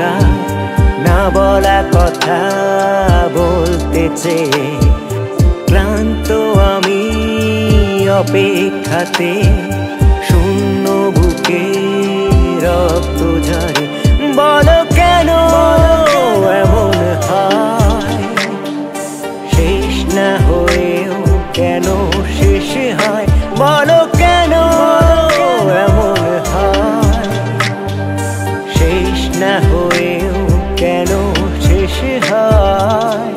হাহাকা না বলা কথা বলতে চেয়ে ক্লান্ত আমি অপেক্ষাতে শূন্য বুকে রক্ত ঝরে বলো কেন এমন হয় শেষ না হয়েও কেন শেষ হয় বলো কেন এমন হয় শেষ না হয়েও কেন শেষ হয়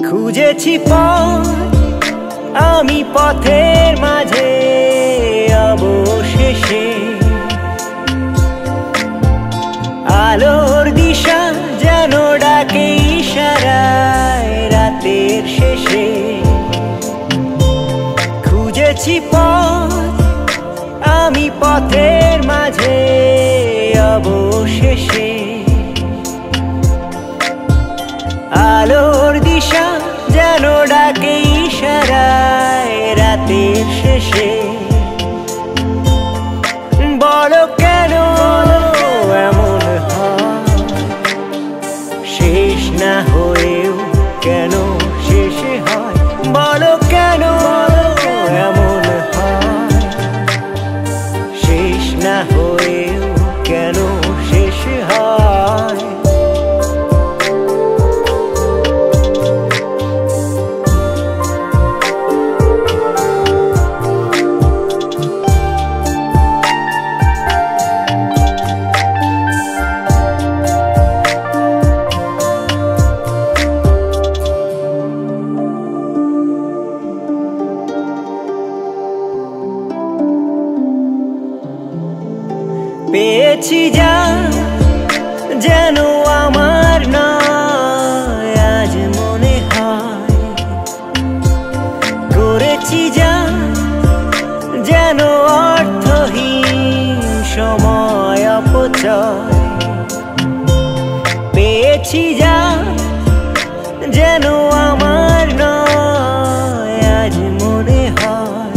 খুঁজেছি পথ আমি পথের মাঝে অবশেষে আলোর দিশা যেন ডাকে ইশারায় রাতের শেষে খুঁজেছি পথ আমি পথের মাঝে অবশেষে আলোর দিশা যেন ডাকে ইশারায় রাতের শেষে বলো কেন এমন হয় শেষ না হয়েও কেন শেষ হয় বলো কেন এমন হয় শেষ না হয়েও কেন শেষ হয় পেয়েছি যা যেন আমার নয় আজ মনে হয় করেছি যা যেন অর্থহীন সময় অপচয় পেয়েছি যা যেন আমার নয় আজ মনে হয়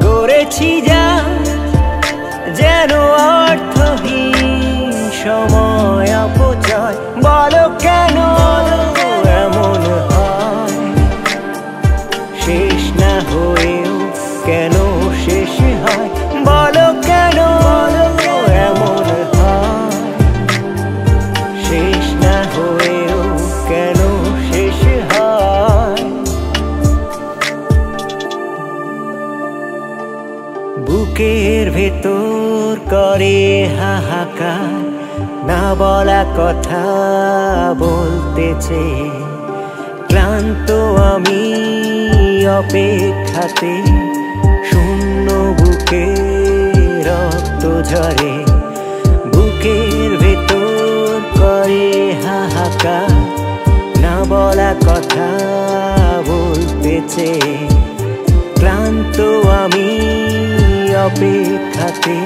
করেছি যা যেন অর্থহীন সময় অপচয় বলো কেন এমন হয় শেষ না হয়েও কেন শেষ হয় বলো কেন এমন হয় শেষ না হয়েও কেন শেষ হয় বুকের ভেতর করে হাহাকার না বলা কথা বলতেছে ক্লান্ত আমি অপেক্ষাতে শূন্য বুকে রক্ত ঝরে বুকের ভেতর করে হাহাকার না বলা কথা বলতেছে ক্লান্ত আমি অপেক্ষাতে